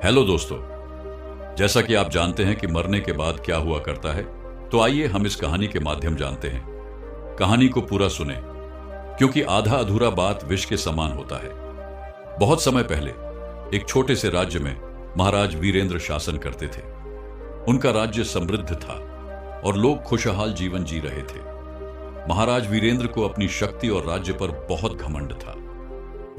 Hello दोस्तों। जैसा कि आप जानते हैं कि मरने के बाद क्या हुआ करता है, तो आइए हम इस कहानी के माध्यम जानते हैं। कहानी को पूरा सुने, क्योंकि आधा अधूरा बात विष के समान होता है। बहुत समय पहले एक छोटे से राज्य में महाराज वीरेंद्र शासन करते थे। उनका राज्य समृद्ध था और लोग खुशहाल जीवन जी रहे थे। महाराज वीरेंद्र को अपनी शक्ति और राज्य पर बहुत घमंड था।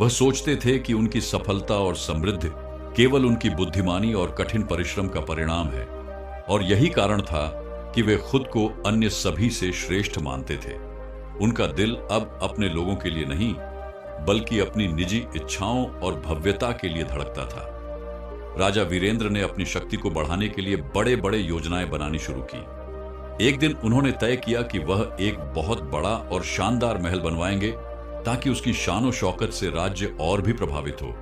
वह सोचते थे कि उनकी सफलता और समृद्धि केवल उनकी बुद्धिमानी और कठिन परिश्रम का परिणाम है, और यही कारण था कि वे खुद को अन्य सभी से श्रेष्ठ मानते थे। उनका दिल अब अपने लोगों के लिए नहीं, बल्कि अपनी निजी इच्छाओं और भव्यता के लिए धड़कता था। राजा वीरेंद्र ने अपनी शक्ति को बढ़ाने के लिए बड़े बड़े योजनाएं बनानी शुरू की। एक दिन उन्होंने तय किया कि वह एक बहुत बड़ा और शानदार महल बनवाएंगे, ताकि उसकी शान शौकत से राज्य और भी प्रभावित हो।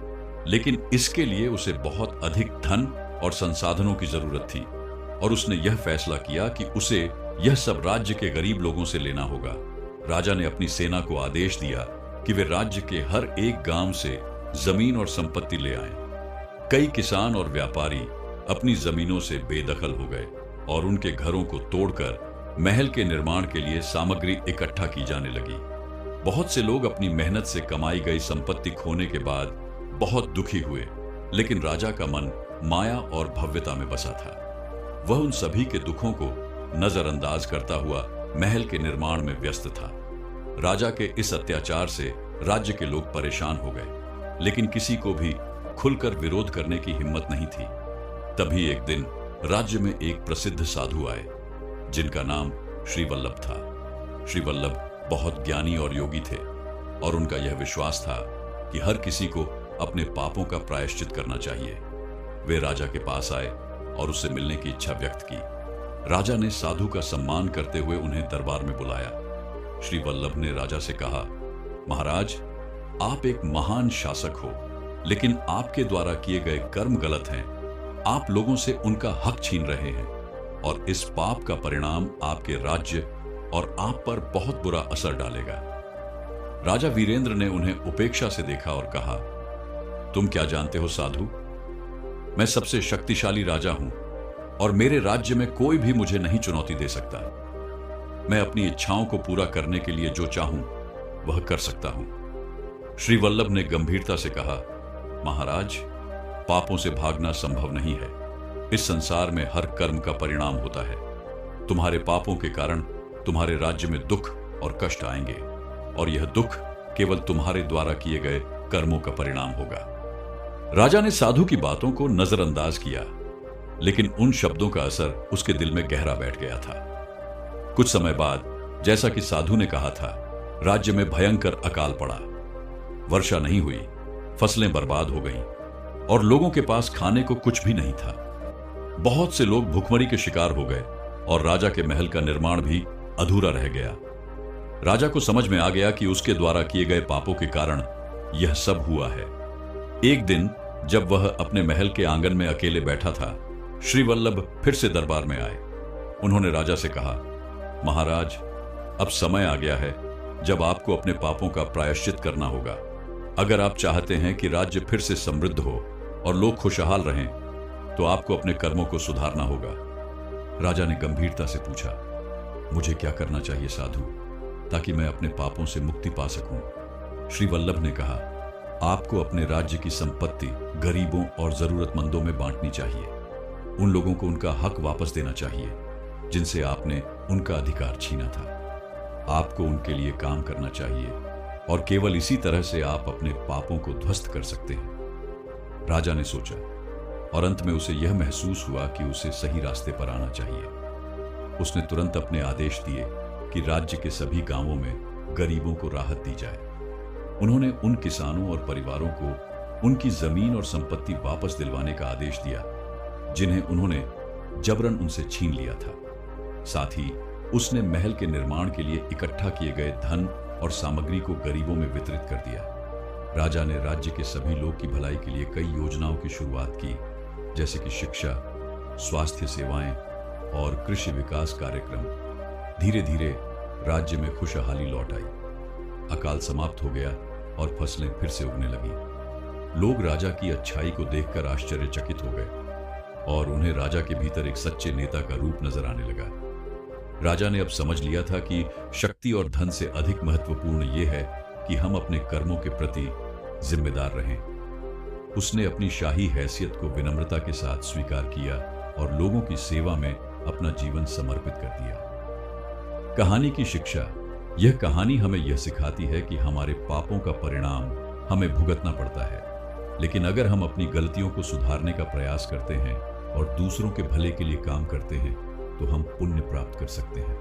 लेकिन इसके लिए उसे बहुत अधिक धन और संसाधनों की जरूरत थी, और उसने यह फैसला किया कि उसे यह सब राज्य के गरीब लोगों से लेना होगा। राजा ने अपनी सेना को आदेश दिया कि वे राज्य के हर एक गांव से जमीन और संपत्ति ले आएं। कई किसान और व्यापारी अपनी जमीनों से बेदखल हो गए और उनके घरों को तोड़कर महल के निर्माण के लिए सामग्री इकट्ठा की जाने लगी। बहुत से लोग अपनी मेहनत से कमाई गई संपत्ति खोने के बाद बहुत दुखी हुए, लेकिन राजा का मन माया और भव्यता में बसा था। वह उन सभी के दुखों को नजरअंदाज करता हुआ महल के निर्माण में व्यस्त था। राजा के इस अत्याचार से राज्य के लोग परेशान हो गए, लेकिन किसी को भी खुलकर विरोध करने की हिम्मत नहीं थी। तभी एक दिन राज्य में एक प्रसिद्ध साधु आए, जिनका नाम श्री वल्लभ था। श्री वल्लभ बहुत ज्ञानी और योगी थे, और उनका यह विश्वास था कि हर किसी को अपने पापों का प्रायश्चित करना चाहिए। वे राजा के पास आए और उससे मिलने की इच्छा व्यक्त की। राजा ने साधु का सम्मान करते हुए उन्हें दरबार में बुलाया। श्री वल्लभ ने राजा से कहा, महाराज, आप एक महान शासक हो, लेकिन आपके द्वारा किए गए कर्म गलत हैं। आप लोगों से उनका हक छीन रहे हैं, और इस पाप का परिणाम आपके राज्य और आप पर बहुत बुरा असर डालेगा। राजा वीरेंद्र ने उन्हें उपेक्षा से देखा और कहा, तुम क्या जानते हो साधु? मैं सबसे शक्तिशाली राजा हूं, और मेरे राज्य में कोई भी मुझे नहीं चुनौती दे सकता। मैं अपनी इच्छाओं को पूरा करने के लिए जो चाहूं वह कर सकता हूं। श्री वल्लभ ने गंभीरता से कहा, महाराज, पापों से भागना संभव नहीं है। इस संसार में हर कर्म का परिणाम होता है। तुम्हारे पापों के कारण तुम्हारे राज्य में दुख और कष्ट आएंगे, और यह दुख केवल तुम्हारे द्वारा किए गए कर्मों का परिणाम होगा। राजा ने साधु की बातों को नजरअंदाज किया, लेकिन उन शब्दों का असर उसके दिल में गहरा बैठ गया था। कुछ समय बाद, जैसा कि साधु ने कहा था, राज्य में भयंकर अकाल पड़ा। वर्षा नहीं हुई, फसलें बर्बाद हो गईं, और लोगों के पास खाने को कुछ भी नहीं था। बहुत से लोग भुखमरी के शिकार हो गए, और राजा के महल का निर्माण भी अधूरा रह गया। राजा को समझ में आ गया कि उसके द्वारा किए गए पापों के कारण यह सब हुआ है। एक दिन जब वह अपने महल के आंगन में अकेले बैठा था, श्री वल्लभ फिर से दरबार में आए। उन्होंने राजा से कहा, महाराज, अब समय आ गया है जब आपको अपने पापों का प्रायश्चित करना होगा। अगर आप चाहते हैं कि राज्य फिर से समृद्ध हो और लोग खुशहाल रहें, तो आपको अपने कर्मों को सुधारना होगा। राजा ने गंभीरता से पूछा, मुझे क्या करना चाहिए साधु, ताकि मैं अपने पापों से मुक्ति पा सकूं? श्री वल्लभ ने कहा, आपको अपने राज्य की संपत्ति गरीबों और जरूरतमंदों में बांटनी चाहिए। उन लोगों को उनका हक वापस देना चाहिए जिनसे आपने उनका अधिकार छीना था। आपको उनके लिए काम करना चाहिए, और केवल इसी तरह से आप अपने पापों को ध्वस्त कर सकते हैं। राजा ने सोचा, और अंत में उसे यह महसूस हुआ कि उसे सही रास्ते पर आना चाहिए। उसने तुरंत अपने आदेश दिए कि राज्य के सभी गांवों में गरीबों को राहत दी जाए। उन्होंने उन किसानों और परिवारों को उनकी जमीन और संपत्ति वापस दिलवाने का आदेश दिया जिन्हें उन्होंने जबरन उनसे छीन लिया था। साथ ही उसने महल के निर्माण के लिए इकट्ठा किए गए धन और सामग्री को गरीबों में वितरित कर दिया। राजा ने राज्य के सभी लोग की भलाई के लिए कई योजनाओं की शुरुआत की, जैसे कि शिक्षा, स्वास्थ्य सेवाएं और कृषि विकास कार्यक्रम। धीरे धीरे राज्य में खुशहाली लौट आई। अकाल समाप्त हो गया और फसलें फिर से उगने लगी। लोग राजा की अच्छाई को देखकर आश्चर्यचकित हो गए और उन्हें राजा के भीतर एक सच्चे नेता का रूप नजर आने लगा। राजा ने अब समझ लिया था कि शक्ति और धन से अधिक महत्वपूर्ण यह है कि हम अपने कर्मों के प्रति जिम्मेदार रहें। उसने अपनी शाही हैसियत को विनम्रता के साथ स्वीकार किया और लोगों की सेवा में अपना जीवन समर्पित कर दिया। कहानी की शिक्षा। यह कहानी हमें यह सिखाती है कि हमारे पापों का परिणाम हमें भुगतना पड़ता है, लेकिन अगर हम अपनी गलतियों को सुधारने का प्रयास करते हैं और दूसरों के भले के लिए काम करते हैं तो हम पुण्य प्राप्त कर सकते हैं।